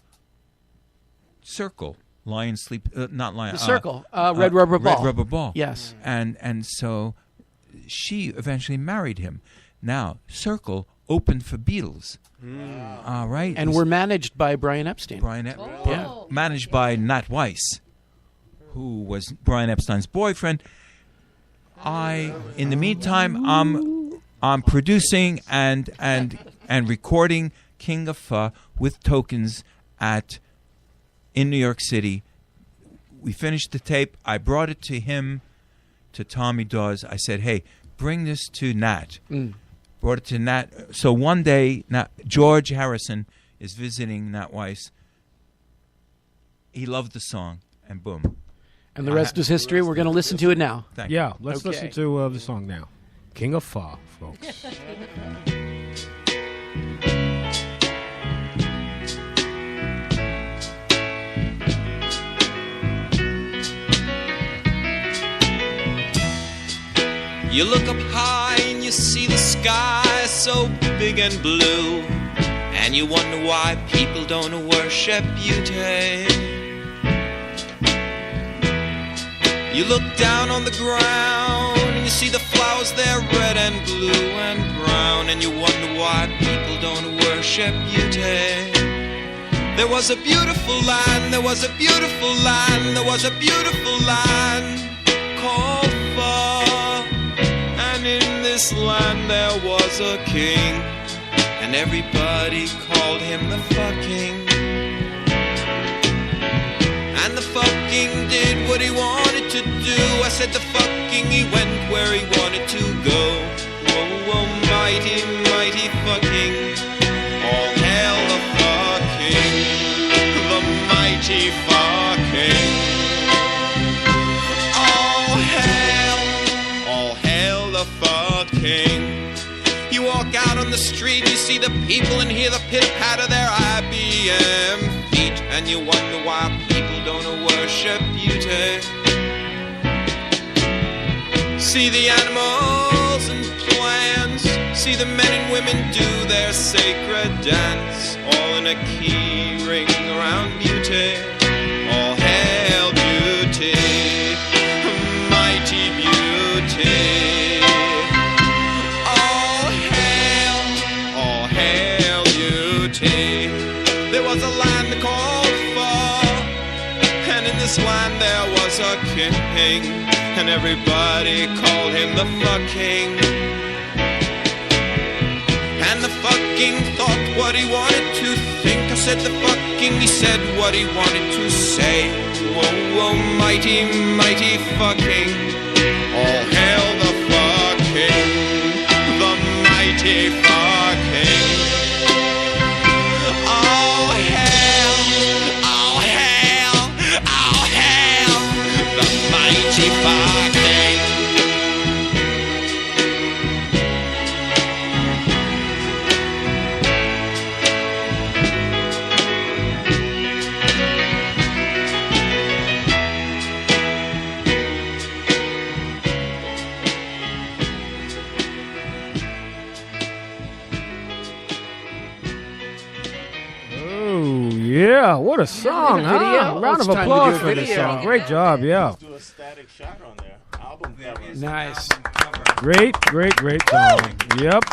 Circle. Lion Sleep, not Lion.
The Circle, Red Rubber Ball.
Red Rubber Ball.
Yes.
And so she eventually married him. Now, Circle opened for Beatles. Right?
And we're managed by Brian Epstein.
Managed by Nat Weiss, who was Brian Epstein's boyfriend. In the meantime, I'm producing and recording King of Pho with Tokens in New York City. We finished the tape. I brought it to him, to Tommy Dawes. I said, hey, bring this to Nat. Brought it to Nat. So one day, George Harrison is visiting Nat Weiss. He loved the song, and boom.
And the rest is history. We're going to listen to it now.
Thank you.
Yeah, let's listen to the song now. King of Pho, folks.
You look up high and you see the sky so big and blue, and you wonder why people don't worship beauty. You look down on the ground and you see the flowers, they're red and blue and brown, and you wonder why people don't worship beauty. There was a beautiful land, there was a beautiful land, there was a beautiful land called Pho. And in this land there was a king, and everybody called him the Pho King. And the Pho King did what he wanted to do. I said the Pho King, he went where he wanted to go. Whoa, whoa, mighty, mighty Pho King. All hail the Pho King, the mighty Pho King. All hail the Pho King. He street, you see the people and hear the pitter-patter their IBM feet, and you wonder why people don't worship beauty. See the animals and plants, see the men and women do their sacred dance, all in a key ring around beauty. All hail beauty, mighty beauty. All hail beauty. There was a land called Far, and in this land there was a king, and everybody called him the fucking. And the fucking thought what he wanted to think. I said the fucking, he said what he wanted to say. Whoa, whoa, mighty, mighty fucking. All hail the fucking, the mighty fucking. All hail, all hail, all hail, the mighty fucking.
Yeah, what a song, huh?
video.
Round of
It's time to
applause
do a
for this
video.
song. Great job, yeah.
Do a static shot on there. Album cover.
Nice.
Great, great, great song. Yep.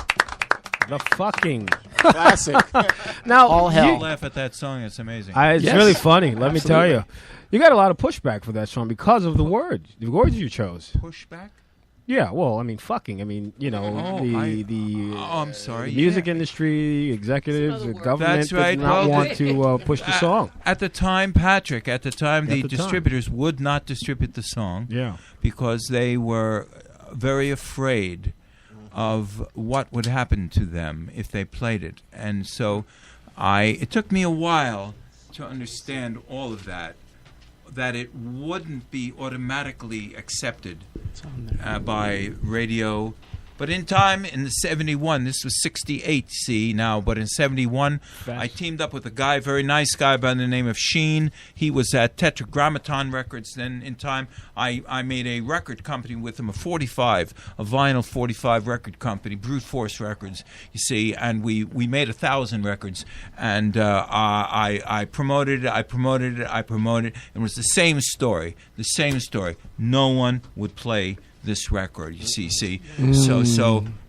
The fucking.
Classic.
Now,
All hell.
You laugh at that song. It's amazing.
It's
Yes.
really funny, let me tell you.
Absolutely.
You got a lot of pushback for that song because of the words you chose.
Pushback?
Yeah, well, I mean, fucking. I mean, you know,
I'm sorry.
the music
yeah.
industry, executives, the government
That's right.
did not
Well,
want to push the song.
At the time, Patrick, the
the time.
distributors would not distribute the song
Yeah.
because they were very afraid of what would happen to them if they played it. And so it took me a while to understand all of that it wouldn't be automatically accepted by radio. But in time, in 71, this was 68, see, now, but in 71, I teamed up with a guy, very nice guy by the name of Sheen. He was at Tetragrammaton Records. Then in time, I made a record company with him, a vinyl 45 record company, Brute Force Records, you see, and we made 1,000 records. And I promoted it. It was the same story. No one would play this record, you see.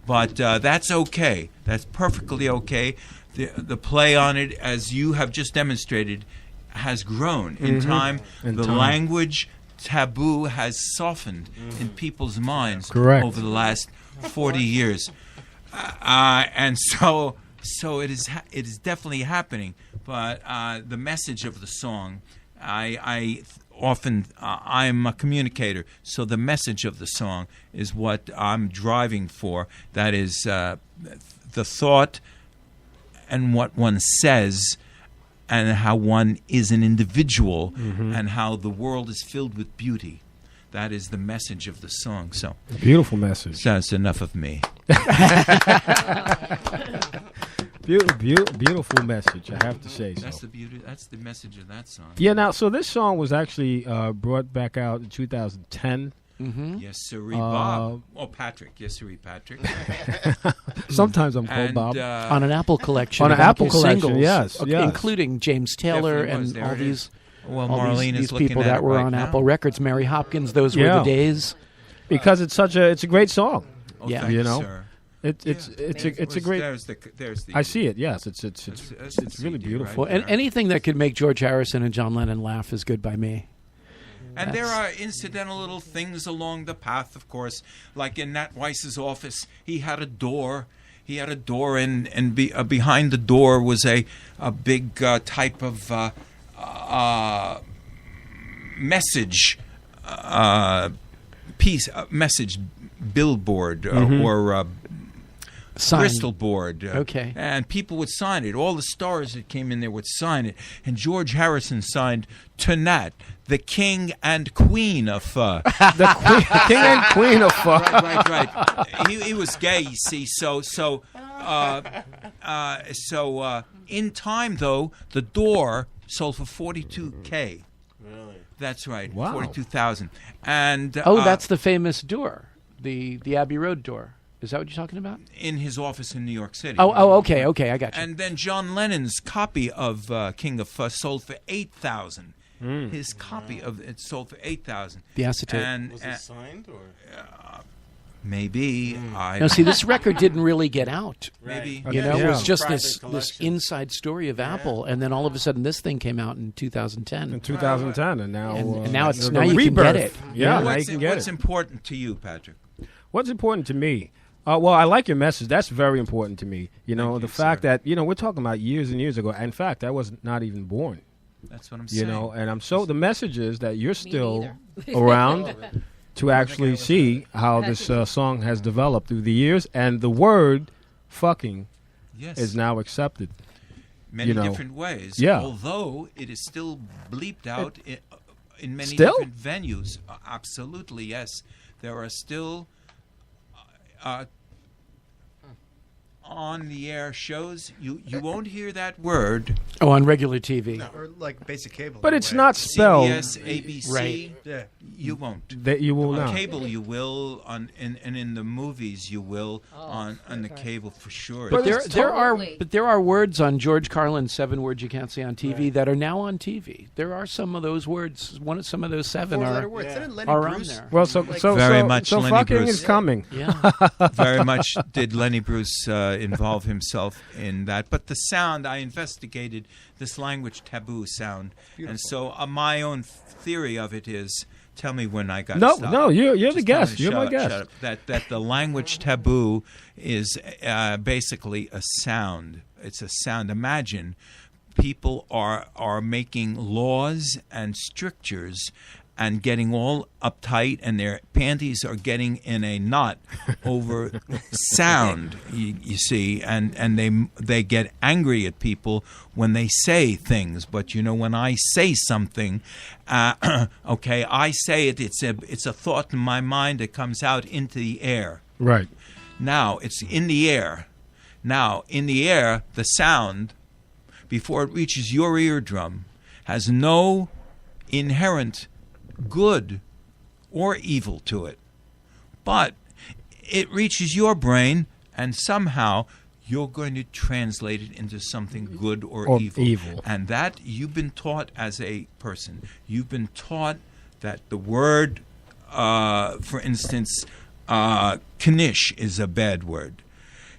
But that's okay. That's perfectly okay. The play on it, as you have just demonstrated, has grown in time. Language taboo has softened in people's minds over the last 40 years, and so it is definitely happening. But the message of the song, I'm a communicator, so the message of the song is what I'm driving for. That is the thought and what one says and how one is an individual and how the world is filled with beauty. That is the message of the song. So
Beautiful message.
that's enough of me.
Beautiful message, I have to say.
That's
So.
the beauty. That's the message of that song.
Yeah, now, so this song was actually brought back out in 2010.
Yes, sirree, Bob. Patrick. Yes, sirree, Patrick.
Sometimes I'm called
And,
Bob.
On an Apple collection.
On
of
an Apple collection,
singles,
yes, yes.
including James Taylor
Definitely was.
and
There
all
it
these.
is. Well,
all
Marlene
these
is looking
people
at
that
it
were
right
on
now.
Apple Records. Mary Hopkins. Those were
Yeah.
the days.
Because it's a great song.
Oh,
Yeah.
thank
You
you,
know?
sir.
It's a great.
There's the.
I see it. Yes, it's
That's the
really
CD
beautiful.
right
Well, and
there.
anything that could make George Harrison and John Lennon laugh is good by me.
And there are incidental little things along the path, of course. Like in Nat Weiss's office, he had a door. And behind the door was a big type of message piece, message billboard or
Signed.
Bristol board.
Okay.
And people would sign it. All the stars that came in there would sign it. And George Harrison signed to Nat, the king and queen of pho.
The king and queen of pho.
Right. He was gay, you see. So in time, though, the door sold for $42K.
Really?
That's right.
Wow.
42,000. And
that's the famous door, the Abbey Road door. Is that what you're talking about?
in his office in New York City.
Okay, I got you.
And then John Lennon's copy of King of Pho sold for $8,000. His copy of it sold for $8,000.
The acetate.
And
Was it signed or?
maybe
Now, see, this record didn't really get out.
maybe
You know, it was just
Private
this
collection.
inside story of Apple, and then all of a sudden, this thing came out in 2010.
In 2010, and now
And now it's
the
now you can
rebirth.
get it.
Yeah, now
what's,
you can get
what's
it.
important to you, Patrick?
What's important to me? Well, I like your message. That's very important to me. You know,
Thank
the
you,
fact
sir.
that, we're talking about years and years ago. In fact, I was not even born,
That's what I'm saying.
and I'm so, the message is that you're still
neither.
around to actually see how this song has developed through the years. And the word fucking
Yes.
is now accepted.
many
know.
different ways.
Yeah.
Although it is still bleeped out in many
Still?
different venues. Absolutely, yes. There are still on the air shows. You won't hear that word.
Oh, on regular TV.
Or like basic cable.
But
in a
it's
way.
not spelled
CBS, ABC.
Right.
Yeah.
You won't.
that you will
On
not.
cable, you will. And in the movies, you will. On the cable, for sure.
But there
Totally.
are words on George Carlin's 7 words you can't say on TV that are now on TV. There are some of those words. Some of those 7
Four-letter
are
words. Didn't Lenny
are on
Bruce?
there.
Well, so
Very much
so
Lenny
fucking
Bruce.
is coming.
Yeah.
Very much did Lenny Bruce involve himself in that. But the sound, I investigated this language taboo sound. And so my own theory of it is, tell me when I got to stop.
No, you're
Just
the
tell me
guest.
to
You're
shut
my
up,
guest.
shut up. That the language taboo is basically a sound. It's a sound. Imagine people are making laws and strictures and getting all uptight, and their panties are getting in a knot over sound. You see, and they get angry at people when they say things. But when I say something, okay, I say it. It's a thought in my mind that comes out into the air.
Right.
Now it's in the air. Now in the air, the sound, before it reaches your eardrum, has no inherent good or evil to it. But it reaches your brain, and somehow you're going to translate it into something good or evil. And that you've been taught as a person. You've been taught that the word, for instance, knish is a bad word.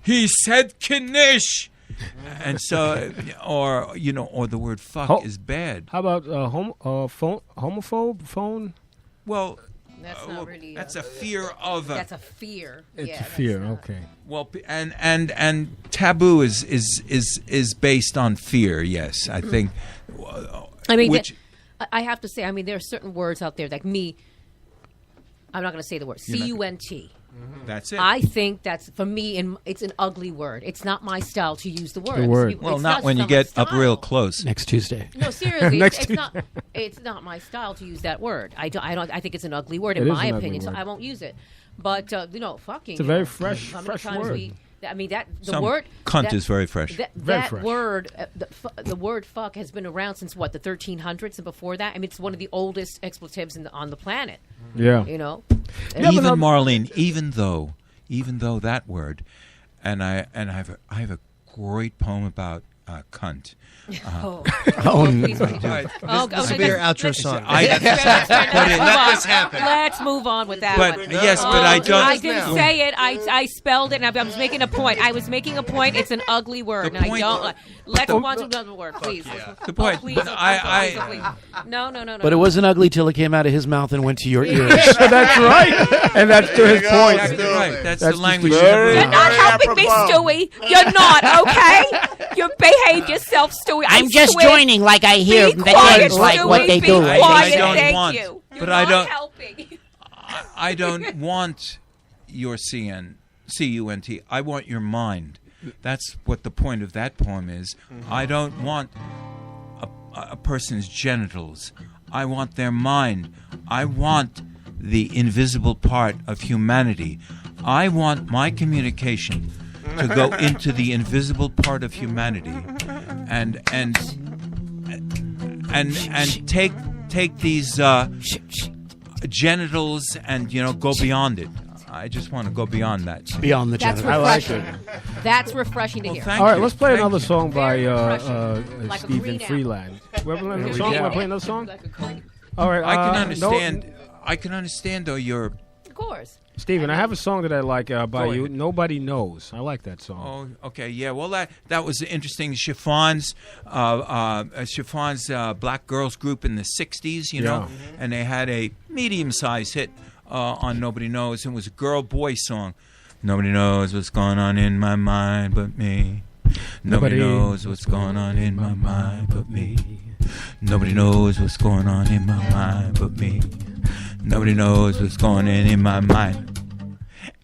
He said knish! And so, or the word fuck is bad.
How about homophobe phone?
Well,
That's not really.
that's a fear of.
That's a fear.
It's
yeah,
a
that's
fear.
not-
Okay.
Well, and taboo is based on fear. Yes, I think.
I mean,
which,
I have to say, there are certain words out there like me. I'm not going to say the word
You're not-
CUNT.
that's it.
I think that's for me. It's an ugly word. It's not my style to use the word.
The word.
well,
It's
not when you
my
get up
style.
real close.
Next Tuesday.
No, seriously,
Next
it's not. It's not my style to use that word. I don't. I think it's an ugly word
It
in
is
my
an ugly
opinion. So
word.
I won't use it. But fucking.
It's a very fresh word.
The
Some
word
cunt
that-
is very fresh.
Very
That
fresh.
word, the word "fuck" has been around since what, the 1300s and before that. It's one of the oldest expletives on the planet.
Yeah.
Even Marlene, even though that word, and I have a great poem about cunt.
Oh,
no.
please, please.
This will be your outro song.
Let's
happen.
Let's move on with that
But
one.
yes, but I don't.
I didn't say it. I spelled it, and I was making a point. I was making a point. It's an ugly word,
The
and I
point-
don't. Let's move on to another word, please.
The point,
Please,
but
please. No.
But it wasn't ugly till it came out of his mouth and went to your ears.
That's right. And that's to his point.
Exactly right. That's
That's
the language.
very-
You're not helping me, Stewie. You're not, okay? You behave yourself, Stewie.
I'm just
swear.
joining like I hear
Be
the
quiet,
names like
Stewie.
what they
Be
do.
I
quiet.
don't
Thank
want-
you. You're
but I
not
don't-
helping.
I don't want your C-U-N-T. I want your mind. That's what the point of that poem is. I don't want a person's genitals. I want their mind. I want the invisible part of humanity. I want my communication to go into the invisible part of humanity, and take these genitals and go beyond it. I just want to go beyond that.
Beyond the
That's
genitals.
refreshing. That's refreshing to hear.
Thank
All right,
you.
let's play
Thank
another
you.
song by
Like a
Stephen
green apple.
Freeland. We're playing another
we
song.
go.
We're playing another song.
Like a green-
All right,
I can
no-
understand. I can understand though your.
Of course.
Stephen, I have a song that I like by
Go
you.
ahead.
Nobody Knows. I like that song.
Oh, okay, yeah. Well, that was interesting. Chiffon's black girls group in the '60s, you know, and they had a medium-sized hit on "Nobody Knows." It was a girl-boy song. Nobody knows what's going on in my mind but me. Nobody knows what's going on in my mind but me. Nobody knows what's going on in my mind but me. Nobody knows what's going on in my mind.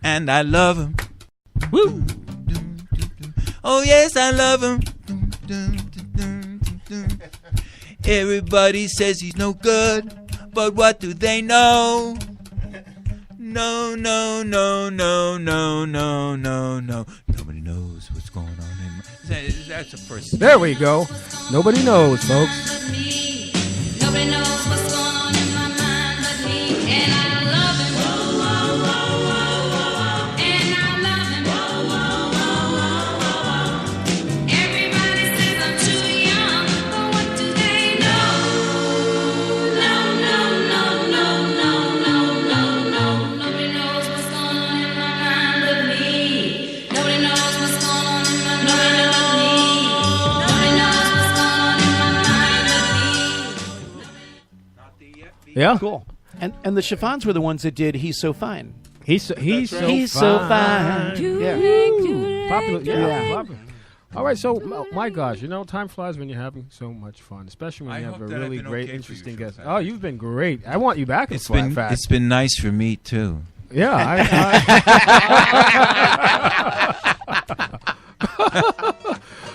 And I love him. Woo! Oh, yes, I love him. Everybody says he's no good, but what do they know? No, no, no, no, no, no, no, no. Nobody knows what's going on in my... That's the first...
There we go. Nobody knows, folks.
Nobody knows what's going on in my mind but me. And I love him. And I love him. Everybody says I'm too young, but what do they know? No, no, no, no, no, no, no, no. Nobody knows what's going on in my mind but me. Nobody knows what's going on in my mind but me. Nobody knows what's going on in my mind but me.
Yeah.
Cool. And the Chiffons were the ones that did "He's So Fine."
He's so
He's so fine. Yeah.
Popular.
Yeah.
Popular. All right, so my gosh, time flies when you're having so much fun, especially when
I
you have
hope
a
that I've
really
been
great,
okay for you,
interesting
Chef
guest.
Pat.
Oh, you've been great. I want you back.
It's been nice for me, too.
Yeah.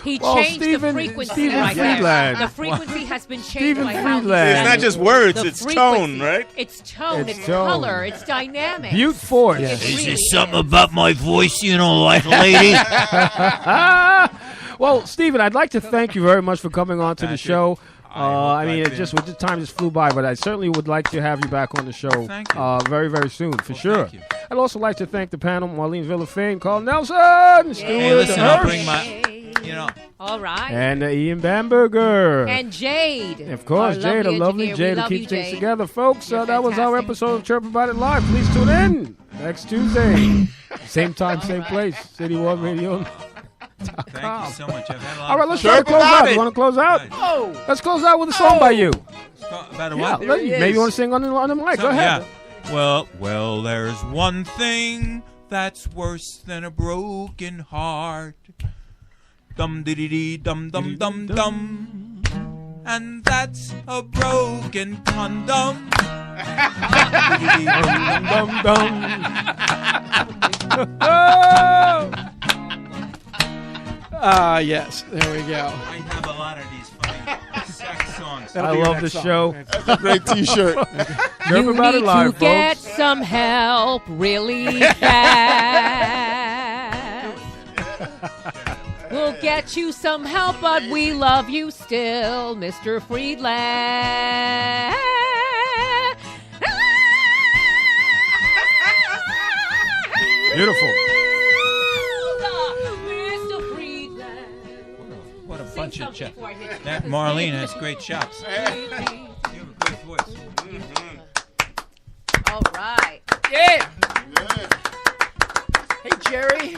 He
Well,
changed
Stephen-
the frequency
Stephen
right
Friedland.
there. The frequency has been changed
Stephen
by how he
Friedland.
It's not just words,
The
it's
frequency.
tone, right?
It's tone,
It's
it's,
tone.
color, it's dynamic.
Butte Force.
It really is.
about my voice you don't like, lady?
Well, Stephen, I'd like to thank you very much for coming on to the
Patrick,
show.
I hope
mean,
I've
it
been-
just the time just flew by, but I certainly would like to have you back on the show.
Thank you.
Very, very soon, for sure.
thank you.
I'd also like to thank the panel: Marlene Villafane, Carl Nelson, Stuart
Hey, listen, I'll
Hirsch,
bring my...
All right.
and Ian Bamberger.
And Jade.
Of course,
Our
Jade, a lovely
engineer. We
Jade to
love
keep
you,
things
Jade.
together. Folks,
You're
that was our
fantastic.
episode of Chirp About It Live. Please tune in next Tuesday. Same time, same place. City One Radio.
Thank you so much. I've had a lot
All right,
of
let's
fun.
try to close out.
it.
You want to close out?
Oh.
Let's close out with a song by you.
About a
Yeah,
what?
maybe you want to sing on the mic. Go ahead.
Yeah. Well, there's one thing that's worse than a broken heart. Dum diddy dee dum dum dum dum. And that's a broken condom.
Dum, dum, dum.
Yes. There we go.
I have a lot of these funny sex songs.
I love the show.
That's a great T-shirt.
Chirp
You
About It
need
Live,
to get
folks.
some help really fast. We'll get you some help, but we love you still, Mr. Friedland.
Beautiful.
Mr. Friedland.
What a bunch of chops.
before I hit you.
That Marlene has great chops. You have a great voice.
All right.
Yeah. Hey, Jerry.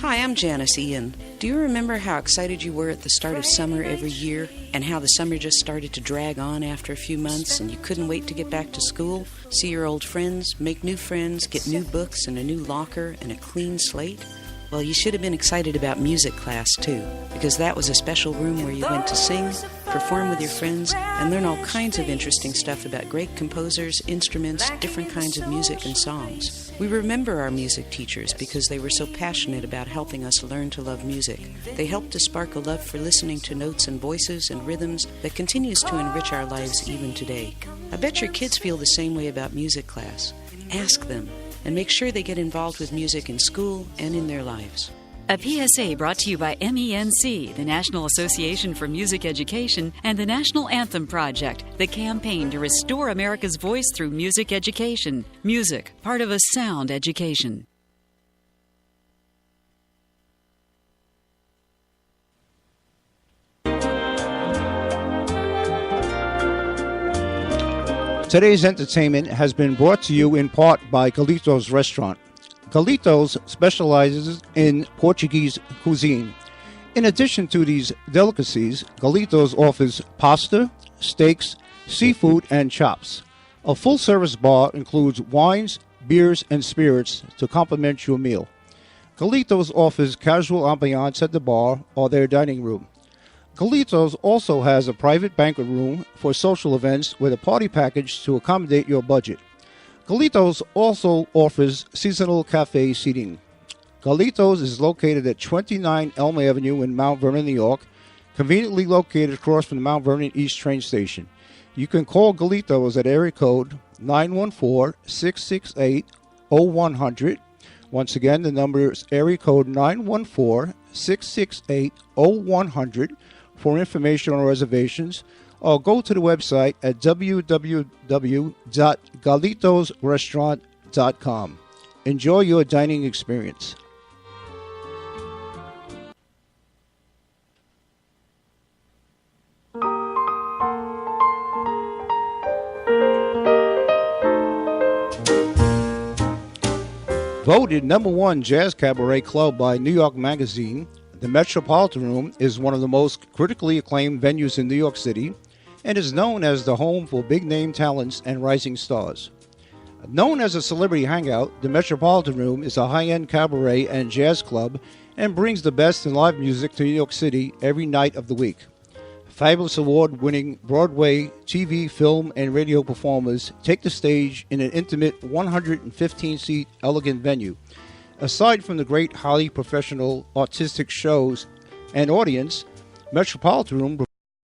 Hi, I'm Janice Ian. Do you remember how excited you were at the start of summer every year, and how the summer just started to drag on after a few months, and you couldn't wait to get back to school, see your old friends, make new friends, get new books and a new locker and a clean slate? Well, you should have been excited about music class, too, because that was a special room where you went to sing, perform with your friends, and learn all kinds of interesting stuff about great composers, instruments, different kinds of music and songs. We remember our music teachers because they were so passionate about helping us learn to love music. They helped to spark a love for listening to notes and voices and rhythms that continues to enrich our lives even today. I bet your kids feel the same way about music class. Ask them, and make sure they get involved with music in school and in their lives.
A PSA brought to you by MENC, the National Association for Music Education, and the National Anthem Project, the campaign to restore America's voice through music education. Music, part of a sound education.
Today's entertainment has been brought to you in part by Galito's Restaurant. Galito's specializes in Portuguese cuisine. In addition to these delicacies, Galito's offers pasta, steaks, seafood, and chops. A full-service bar includes wines, beers, and spirits to complement your meal. Galito's offers casual ambiance at the bar or their dining room. Galito's also has a private banquet room for social events with a party package to accommodate your budget. Galito's also offers seasonal cafe seating. Galito's is located at 29 Elm Avenue in Mount Vernon, New York, conveniently located across from the Mount Vernon East train station. You can call Galito's at area code 914-668-0100. Once again, the number is area code 914-668-0100 for information on reservations, or go to the website at www.galitosrestaurant.com. Enjoy your dining experience. Voted #1 jazz cabaret club by New York Magazine, the Metropolitan Room is one of the most critically acclaimed venues in New York City and is known as the home for big-name talents and rising stars. Known as a celebrity hangout, the Metropolitan Room is a high-end cabaret and jazz club and brings the best in live music to New York City every night of the week. Fabulous award-winning Broadway, TV, film, and radio performers take the stage in an intimate 115-seat elegant venue. Aside from the great, highly professional artistic shows and audience, Metropolitan Room